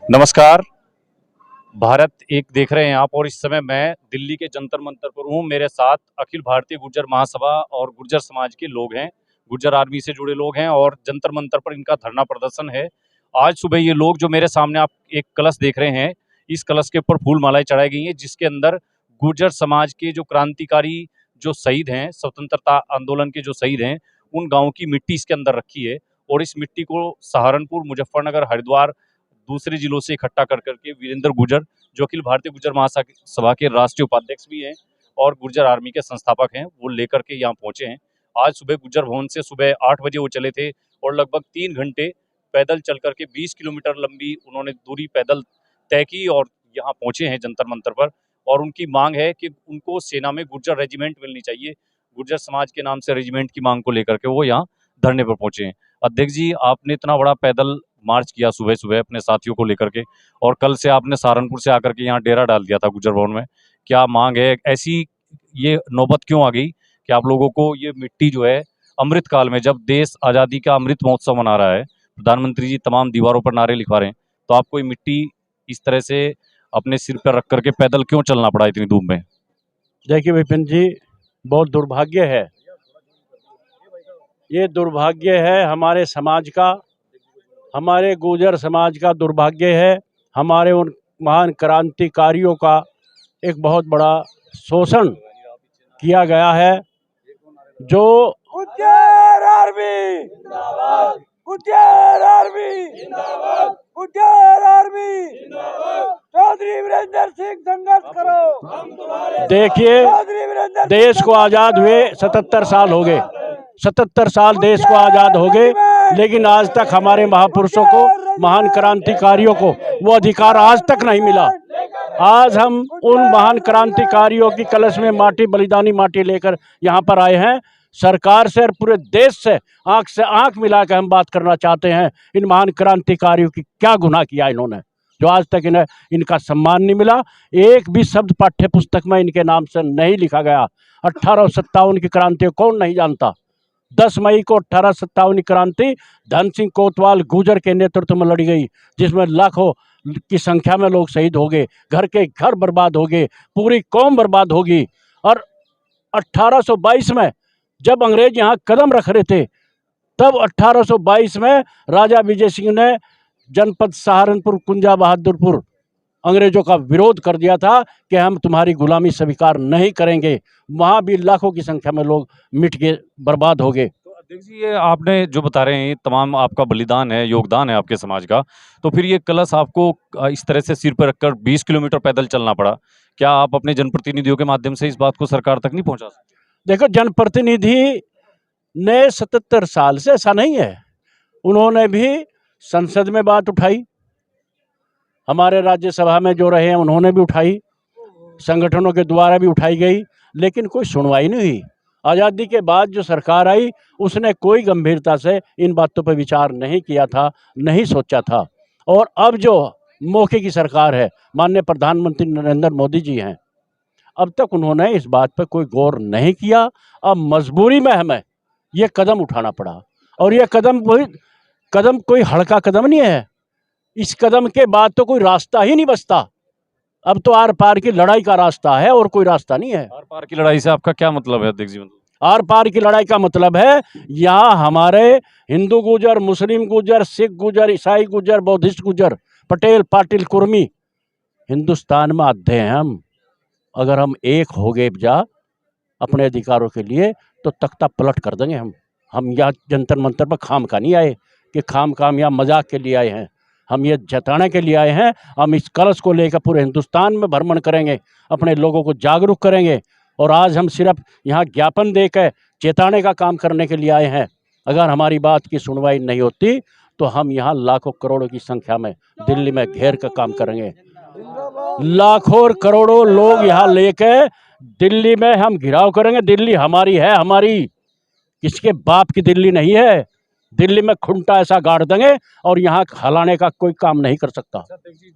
नमस्कार। भारत एक देख रहे हैं आप और इस समय मैं दिल्ली के जंतर मंतर पर हूँ। मेरे साथ अखिल भारतीय गुर्जर महासभा और गुर्जर समाज के लोग हैं, गुर्जर आर्मी से जुड़े लोग हैं और जंतर मंतर पर इनका धरना प्रदर्शन है। आज सुबह ये लोग जो मेरे सामने आप एक कलश देख रहे हैं, इस कलश के ऊपर फूल मालाएं चढ़ाई गई हैं, जिसके अंदर गुर्जर समाज के जो क्रांतिकारी जो शहीद हैं, स्वतंत्रता आंदोलन के जो शहीद हैं, उन गाँव की मिट्टी इसके अंदर रखी है। और इस मिट्टी को सहारनपुर, मुजफ्फरनगर, हरिद्वार, दूसरे जिलों से इकट्ठा कर करके वीरेंद्र गुर्जर, जो अखिल भारतीय गुर्जर महासभा के राष्ट्रीय उपाध्यक्ष भी हैं और गुर्जर आर्मी के संस्थापक हैं, वो लेकर के यहाँ पहुंचे हैं। आज सुबह गुर्जर भवन से सुबह 8 बजे वो चले थे और लगभग 3 घंटे पैदल चल करके 20 किलोमीटर लंबी उन्होंने दूरी पैदल तय की और यहाँ पहुंचे हैं जंतर मंतर पर। और उनकी मांग है कि उनको सेना में गुर्जर रेजिमेंट मिलनी चाहिए। गुर्जर समाज के नाम से रेजिमेंट की मांग को लेकर के वो यहाँ धरने पर पहुंचे हैं। अध्यक्ष जी, आपने इतना बड़ा पैदल मार्च किया सुबह सुबह अपने साथियों को लेकर के, और कल से आपने सहारनपुर से आकर के यहाँ डेरा डाल दिया था गुर्जर भवन में। क्या मांग है? ऐसी ये नौबत क्यों आ गई कि आप लोगों को ये मिट्टी जो है अमृत काल में, जब देश आज़ादी का अमृत महोत्सव मना रहा है, प्रधानमंत्री जी तमाम दीवारों पर नारे लिखवा रहे हैं, तो आपको ये मिट्टी इस तरह से अपने सिर पर रख करके पैदल क्यों चलना पड़ा इतनी धूप में? देखिए विपिन जी, बहुत दुर्भाग्य है, ये दुर्भाग्य है हमारे समाज का, हमारे गुर्जर समाज का दुर्भाग्य है। हमारे उन महान क्रांतिकारियों का एक बहुत बड़ा शोषण किया गया है। जो गुर्जर आर्मी जिंदाबाद, गुर्जर आर्मी जिंदाबाद, गुर्जर आर्मी जिंदाबाद। चौधरी वीरेंद्र सिंह संघर्ष करो, हम तुम्हारे। देखिए, चौधरी वीरेंद्र देश को आज़ाद हुए 77 साल हो गए, 77 साल देश को आज़ाद हो गए, लेकिन आज तक हमारे महापुरुषों को, महान क्रांतिकारियों को वो अधिकार आज तक नहीं मिला। आज हम उन महान क्रांतिकारियों की कलश में माटी, बलिदानी माटी लेकर यहाँ पर आए हैं। सरकार से और पूरे देश से आंख मिला कर हम बात करना चाहते हैं, इन महान क्रांतिकारियों की क्या गुनाह किया इन्होंने, जो आज तक इन्हें इनका सम्मान नहीं मिला। एक भी शब्द पाठ्य पुस्तक में इनके नाम से नहीं लिखा गया। 1857 की क्रांति कौन नहीं जानता? 10 मई को 1857 क्रांति धन सिंह कोतवाल गुर्जर के नेतृत्व में लड़ी गई, जिसमें लाखों की संख्या में लोग शहीद हो गए, घर के घर बर्बाद हो गए, पूरी कौम बर्बाद होगी। और 1822 में जब अंग्रेज यहाँ कदम रख रहे थे, तब 1822 में राजा विजय सिंह ने जनपद सहारनपुर, कुंजा बहादुरपुर अंग्रेजों का विरोध कर दिया था कि हम तुम्हारी गुलामी स्वीकार नहीं करेंगे। वहाँ भी लाखों की संख्या में लोग मिट के बर्बाद हो गए। तो अध्यक्ष जी, ये आपने जो बता रहे हैं ये तमाम आपका बलिदान है, योगदान है आपके समाज का, तो फिर ये कलश आपको इस तरह से सिर पर रखकर 20 किलोमीटर पैदल चलना पड़ा। क्या आप अपने जनप्रतिनिधियों के माध्यम से इस बात को सरकार तक नहीं पहुंचा सकते? देखो, जनप्रतिनिधि ने 77 साल से, ऐसा नहीं है, उन्होंने भी संसद में बात उठाई, हमारे राज्यसभा में जो रहे हैं उन्होंने भी उठाई, संगठनों के द्वारा भी उठाई गई, लेकिन कोई सुनवाई नहीं हुई। आज़ादी के बाद जो सरकार आई, उसने कोई गंभीरता से इन बातों पर विचार नहीं किया था, नहीं सोचा था। और अब जो मौके की सरकार है, माननीय प्रधानमंत्री नरेंद्र मोदी जी हैं, अब तक उन्होंने इस बात पर कोई गौर नहीं किया। अब मजबूरी में हमें ये कदम उठाना पड़ा, और ये कदम कोई हल्का कदम नहीं है। इस कदम के बाद तो कोई रास्ता ही नहीं बचता। अब तो आर पार की लड़ाई का रास्ता है और कोई रास्ता नहीं है। आर पार की लड़ाई से आपका क्या मतलब है अध्यक्ष जी? आर पार की लड़ाई का मतलब है, यहाँ हमारे हिंदू गुर्जर, मुस्लिम गुर्जर, सिख गुर्जर, ईसाई गुर्जर, बौद्धिस्ट गुर्जर, पटेल, पाटिल, कुर्मी, हिंदुस्तान में आधे हैं हम। अगर हम एक हो गए जा अपने अधिकारों के लिए, तो तख्ता पलट कर देंगे हम यहाँ जंतर मंतर पर खाम का नहीं आए कि खाम काम यहाँ मजाक के लिए आए हैं। हम ये जताने के लिए आए हैं। हम इस कलश को लेकर पूरे हिंदुस्तान में भ्रमण करेंगे, अपने लोगों को जागरूक करेंगे। और आज हम सिर्फ यहाँ ज्ञापन देकर चेताने का काम करने के लिए आए हैं। अगर हमारी बात की सुनवाई नहीं होती, तो हम यहाँ लाखों करोड़ों की संख्या में दिल्ली में घेर का काम करेंगे। लाखों और करोड़ों लोग यहाँ लेके दिल्ली में हम घिराव करेंगे। दिल्ली हमारी है, हमारी, किसके बाप की दिल्ली नहीं है। दिल्ली में खुंटा ऐसा गाड़ देंगे और यहाँ हलाने का कोई काम नहीं कर सकता।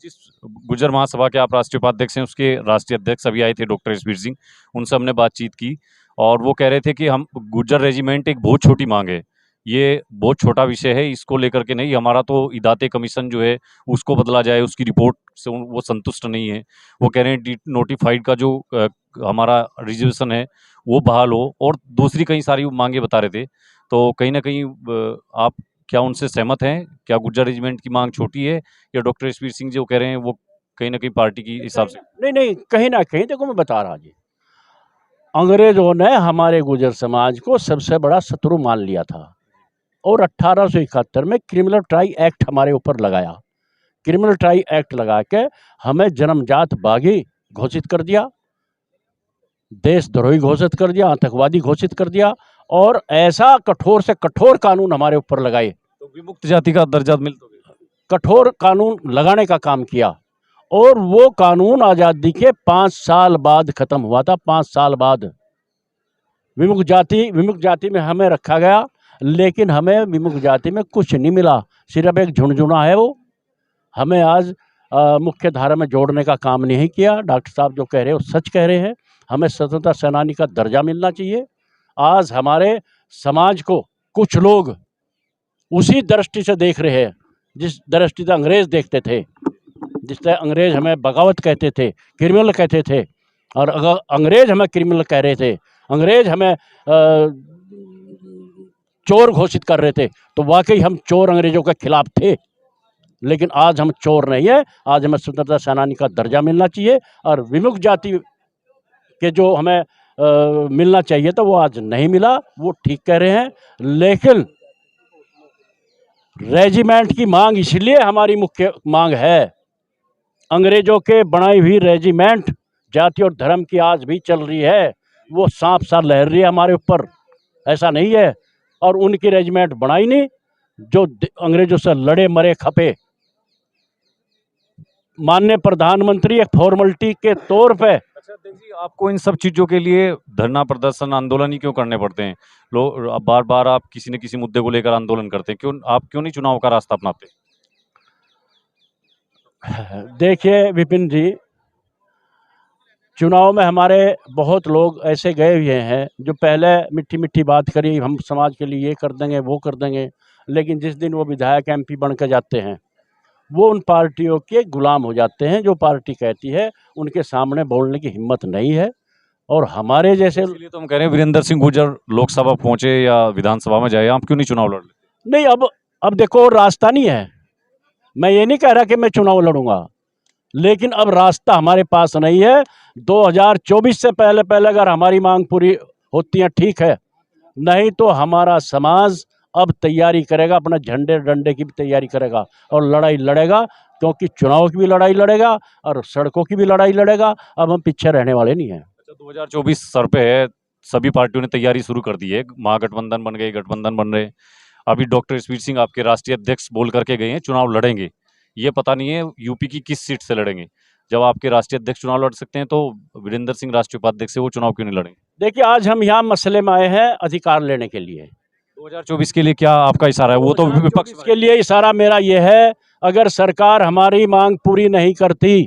जिस गुर्जर महासभा के आप राष्ट्रीय उपाध्यक्ष हैं, उसके राष्ट्रीय अध्यक्ष अभी आए थे डॉक्टर एसवीर सिंह, उनसे हमने बातचीत की और वो कह रहे थे कि हम गुर्जर रेजिमेंट एक बहुत छोटी मांग है, ये बहुत छोटा विषय है, इसको लेकर के नहीं। हमारा तो इदाते कमीशन जो है उसको बदला जाए, उसकी रिपोर्ट से वो संतुष्ट नहीं है। वो कह रहे हैं नोटिफाइड का जो हमारा रिजर्वेशन है वो बहाल हो, और दूसरी कई सारी मांगे बता रहे थे। तो कहीं ना कहीं आप क्या उनसे सहमत हैं? क्या गुर्जर रेजिमेंट की मांग छोटी है, या डॉक्टर एसपी सिंह जो कह रहे हैं वो कहीं ना कहीं पार्टी की हिसाब से? नहीं नहीं, कहीं ना कहीं देखो, मैं बता रहा जी, अंग्रेजों ने हमारे गुर्जर समाज को सबसे बड़ा शत्रु मान लिया था और 1871 में क्रिमिनल ट्राई एक्ट हमारे ऊपर लगाया। क्रिमिनल ट्राई एक्ट लगा के हमें जन्मजात बागी घोषित कर दिया, देशद्रोही घोषित कर दिया, आतंकवादी घोषित कर दिया, और ऐसा कठोर से कठोर कानून हमारे ऊपर लगाए, तो विमुक्त जाति का दर्जा मिल तो गया। कठोर कानून लगाने का काम किया। और वो कानून आज़ादी के 5 साल बाद खत्म हुआ था। 5 साल बाद विमुक्त जाति में हमें रखा गया, लेकिन हमें विमुक्त जाति में कुछ नहीं मिला, सिर्फ एक झुनझुना है। वो हमें आज मुख्य धारा में जोड़ने का काम नहीं किया। डॉक्टर साहब जो कह रहे हैं वो सच कह रहे हैं। हमें स्वतंत्रता सेनानी का दर्जा मिलना चाहिए। आज हमारे समाज को कुछ लोग उसी दृष्टि से देख रहे हैं जिस दृष्टि से अंग्रेज देखते थे, जिस तरह अंग्रेज हमें बगावत कहते थे, क्रिमिनल कहते थे। और अगर अंग्रेज हमें क्रिमिनल कह रहे थे, अंग्रेज हमें चोर घोषित कर रहे थे, तो वाकई हम चोर अंग्रेजों के खिलाफ थे। लेकिन आज हम चोर नहीं है, आज हमें स्वतंत्रता सेनानी का दर्जा मिलना चाहिए। और विमुक्त जाति के जो हमें मिलना चाहिए था वो आज नहीं मिला, वो ठीक कह रहे हैं। लेकिन रेजिमेंट की मांग इसलिए हमारी मुख्य मांग है, अंग्रेजों के बनाई हुई रेजिमेंट जाति और धर्म की आज भी चल रही है, वो सांप सा लहर रही है हमारे ऊपर, ऐसा नहीं है। और उनकी रेजिमेंट बनाई नहीं जो अंग्रेजों से लड़े मरे खपे। माननीय प्रधानमंत्री एक फॉर्मेलिटी के तौर पे। अच्छा जी, आपको इन सब चीजों के लिए धरना प्रदर्शन आंदोलन ही क्यों करने पड़ते हैं? लोग बार बार आप किसी न किसी मुद्दे को लेकर आंदोलन करते हैं, आप क्यों नहीं चुनाव का रास्ता अपनाते? देखिए विपिन जी, चुनाव में हमारे बहुत लोग ऐसे गए हुए हैं जो पहले मीठी मीठी बात करी, हम समाज के लिए ये कर देंगे वो कर देंगे, लेकिन जिस दिन वो विधायक एमपी बन कर जाते हैं वो उन पार्टियों के गुलाम हो जाते हैं। जो पार्टी कहती है उनके सामने बोलने की हिम्मत नहीं है। और हमारे जैसे, इसलिए तो हम कह रहे हैं वीरेंद्र सिंह गुर्जर लोकसभा पहुंचे या विधानसभा में जाए, आप क्यों नहीं चुनाव लड़ रहे? नहीं, अब देखो रास्ता नहीं है। मैं ये नहीं कह रहा कि मैं चुनाव लड़ूंगा, लेकिन अब रास्ता हमारे पास नहीं है। 2024 से पहले पहले अगर हमारी मांग पूरी होती है ठीक है, नहीं तो हमारा समाज अब तैयारी करेगा, अपना झंडे डंडे की भी तैयारी करेगा और लड़ाई लड़ेगा, क्योंकि चुनाव की भी लड़ाई लड़ेगा और सड़कों की भी लड़ाई लड़ेगा। अब हम पीछे रहने वाले नहीं हैं। अच्छा, 2024 सर पे है, सभी पार्टियों ने तैयारी शुरू कर दी है, महागठबंधन बन गए, गठबंधन बन रहे। अभी डॉक्टर एसपी सिंह आपके राष्ट्रीय अध्यक्ष बोल करके गए हैं चुनाव लड़ेंगे। ये पता नहीं है यूपी की किस सीट से लड़ेंगे। जब आपके राष्ट्रीय अध्यक्ष चुनाव लड़ सकते हैं तो वीरेंद्र सिंह राष्ट्रीय उपाध्यक्ष से वो चुनाव क्यों नहीं लड़ेंगे? देखिए, आज हम यहाँ मसले में आए हैं अधिकार लेने के लिए। 2024 के लिए क्या आपका इशारा है? वो तो विपक्ष के लिए इशारा मेरा ये है, अगर सरकार हमारी मांग पूरी नहीं करती,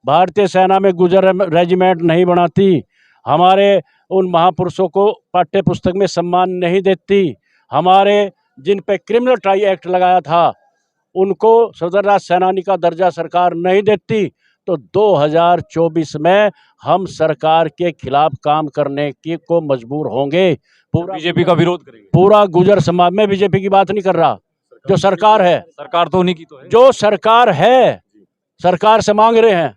भारतीय सेना में गुर्जर रेजिमेंट नहीं बनाती, हमारे उन महापुरुषों को पाठ्य पुस्तक में सम्मान नहीं देती, हमारे जिन पे क्रिमिनल ट्राई एक्ट लगाया था उनको स्वतंत्रता सेनानी का दर्जा सरकार नहीं देती, तो 2024 में हम सरकार के खिलाफ काम करने की को मजबूर होंगे। पूरा बीजेपी का विरोध करेंगे। पूरा गुर्जर समाज में बीजेपी की बात नहीं कर रहा, जो सरकार है, सरकार तो उन्हीं की तो है। जो सरकार है, सरकार से मांग रहे हैं,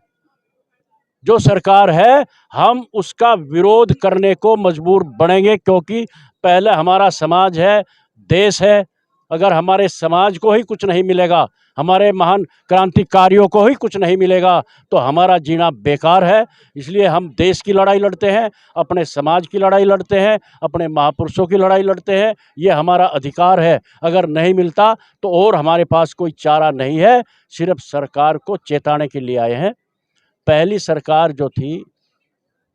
जो सरकार है हम उसका विरोध करने को मजबूर बनेंगे, क्योंकि पहले हमारा समाज है, देश है। अगर हमारे समाज को ही कुछ नहीं मिलेगा, हमारे महान क्रांतिकारियों को ही कुछ नहीं मिलेगा, तो हमारा जीना बेकार है। इसलिए हम देश की लड़ाई लड़ते हैं, अपने समाज की लड़ाई लड़ते हैं, अपने महापुरुषों की लड़ाई लड़ते हैं। ये हमारा अधिकार है। अगर नहीं मिलता तो और हमारे पास कोई चारा नहीं है, सिर्फ सरकार को चेताने के लिए आए हैं। पहली सरकार जो थी,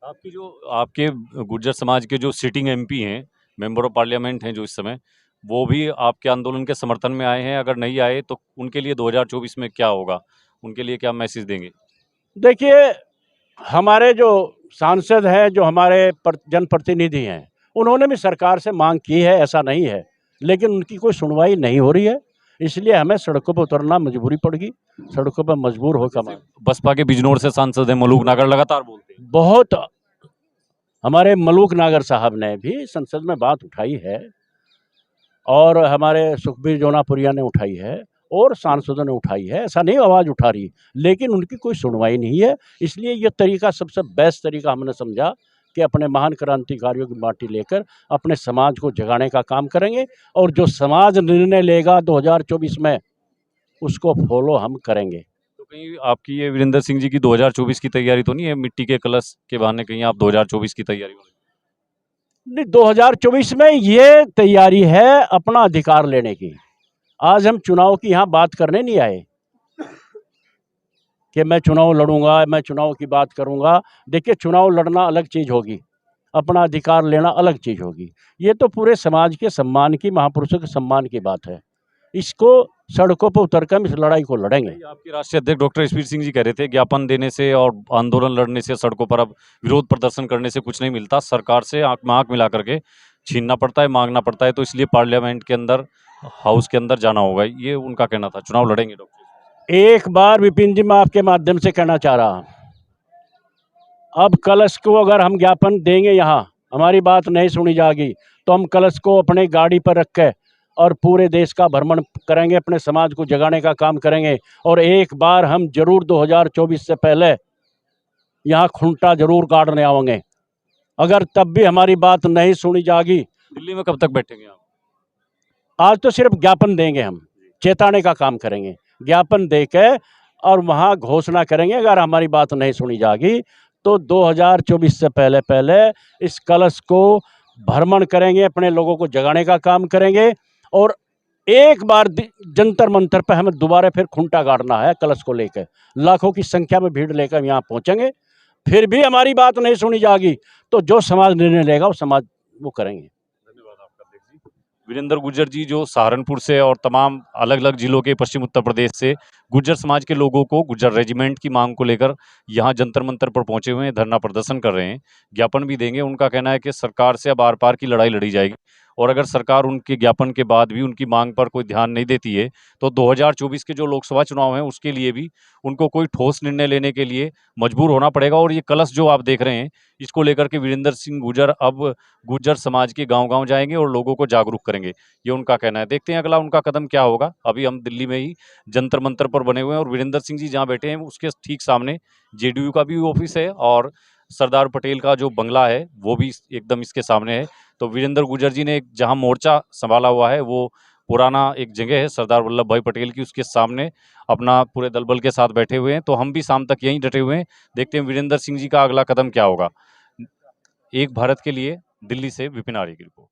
आपके गुर्जर समाज के जो सिटिंग एमपी हैं, मेंबर ऑफ पार्लियामेंट हैं जो इस समय, वो भी आपके आंदोलन के समर्थन में आए हैं। अगर नहीं आए तो उनके लिए 2024 में क्या होगा? उनके लिए क्या मैसेज देंगे? देखिए, हमारे जो सांसद हैं, जो हमारे जनप्रतिनिधि हैं, उन्होंने भी सरकार से मांग की है, ऐसा नहीं है। लेकिन उनकी कोई सुनवाई नहीं हो रही है, इसलिए हमें सड़कों पर उतरना मजबूरी पड़गी, सड़कों पर मजबूर होकर। बसपा के बिजनौर से सांसद है मलूक नागर, लगातार बोलते हैं। बहुत हमारे मलूक नागर साहब ने भी संसद में बात उठाई है और हमारे सुखबीर जोनापुरिया ने उठाई है और सांसदों ने उठाई है, ऐसा नहीं आवाज़ उठा रही, लेकिन उनकी कोई सुनवाई नहीं है। इसलिए ये तरीका सबसे बेस्ट तरीका हमने समझा कि अपने महान क्रांतिकारियों की माटी लेकर अपने समाज को जगाने का काम करेंगे और जो समाज निर्णय लेगा 2024 में उसको फॉलो हम करेंगे। तो कहीं आपकी ये वीरेंद्र सिंह जी की 2024 की तैयारी तो नहीं है, मिट्टी के कलश के बहाने कहीं आप 2024 की तैयारी हो? नहीं, 2024 में ये तैयारी है अपना अधिकार लेने की। आज हम चुनाव की यहाँ बात करने नहीं आए कि मैं चुनाव लड़ूंगा, मैं चुनाव की बात करूंगा। देखिए, चुनाव लड़ना अलग चीज़ होगी, अपना अधिकार लेना अलग चीज़ होगी। ये तो पूरे समाज के सम्मान की, महापुरुषों के सम्मान की बात है। इसको सड़कों पर उतरकर हम इस लड़ाई को लड़ेंगे। आपके राष्ट्रीय अध्यक्ष डॉक्टर ईश्वर सिंह जी कह रहे थे ज्ञापन देने से और आंदोलन लड़ने से, सड़कों पर अब विरोध प्रदर्शन करने से कुछ नहीं मिलता, सरकार से आंख में आंख मिला करके छीनना पड़ता है, मांगना पड़ता है, तो इसलिए पार्लियामेंट के अंदर, हाउस के अंदर जाना होगा। ये उनका कहना था। चुनाव लड़ेंगे डॉक्टर? एक बार विपिन जी मैं आपके माध्यम से कहना चाह रहा हूं, अब कलश को अगर हम ज्ञापन देंगे, यहाँ हमारी बात नहीं सुनी जाएगी, तो हम कलश को अपने गाड़ी पर रख के और पूरे देश का भ्रमण करेंगे, अपने समाज को जगाने का काम करेंगे। और एक बार हम जरूर 2024 से पहले यहाँ खूंटा जरूर गाड़ने आएंगे। अगर तब भी हमारी बात नहीं सुनी जाएगी, दिल्ली में कब तक बैठेंगे आप? आज तो सिर्फ ज्ञापन देंगे, हम चेताने का काम करेंगे, ज्ञापन दे के और वहाँ घोषणा करेंगे। अगर हमारी बात नहीं सुनी जाएगी तो 2024 से पहले पहले इस कलश को भ्रमण करेंगे, अपने लोगों को जगाने का काम करेंगे। और एक बार जंतर मंतर पे हमें दोबारा फिर खूंटा गाड़ना है कलश को लेकर, लाखों की संख्या में भीड़ लेकर यहाँ पहुँचेंगे। फिर भी हमारी बात नहीं सुनी जाएगी तो जो समाज निर्णय लेगा वो समाज वो करेंगे। धन्यवाद आपका अध्यक्ष जी। वीरेंद्र गुर्जर जी जो सहारनपुर से और तमाम अलग अलग जिलों के पश्चिम उत्तर प्रदेश से गुर्जर समाज के लोगों को, गुर्जर रेजिमेंट की मांग को लेकर यहाँ जंतर मंतर पर पहुंचे हुए हैं, धरना प्रदर्शन कर रहे हैं, ज्ञापन भी देंगे। उनका कहना है कि सरकार से अब आर पार की लड़ाई लड़ी जाएगी और अगर सरकार उनके ज्ञापन के बाद भी उनकी मांग पर कोई ध्यान नहीं देती है तो 2024 के जो लोकसभा चुनाव हैं उसके लिए भी उनको कोई ठोस निर्णय लेने के लिए मजबूर होना पड़ेगा। और ये कलश जो आप देख रहे हैं, इसको लेकर के वीरेंद्र सिंह गुर्जर अब गुर्जर समाज के गांव-गांव जाएंगे और लोगों को जागरूक करेंगे, ये उनका कहना है। देखते हैं अगला उनका कदम क्या होगा। अभी हम दिल्ली में ही जंतर मंतर पर बने हुए हैं और वीरेंद्र सिंह जी जहाँ बैठे हैं उसके ठीक सामने जेडीयू का भी ऑफिस है और सरदार पटेल का जो बंगला है वो भी एकदम इसके सामने है। तो वीरेंद्र गुर्जर जी ने जहां मोर्चा संभाला हुआ है वो पुराना एक जगह है सरदार वल्लभ भाई पटेल की, उसके सामने अपना पूरे दल बल के साथ बैठे हुए हैं। तो हम भी शाम तक यहीं डटे हुए हैं, देखते हैं वीरेंद्र सिंह जी का अगला कदम क्या होगा। एक भारत के लिए दिल्ली से विपिन आर्य की रिपोर्ट।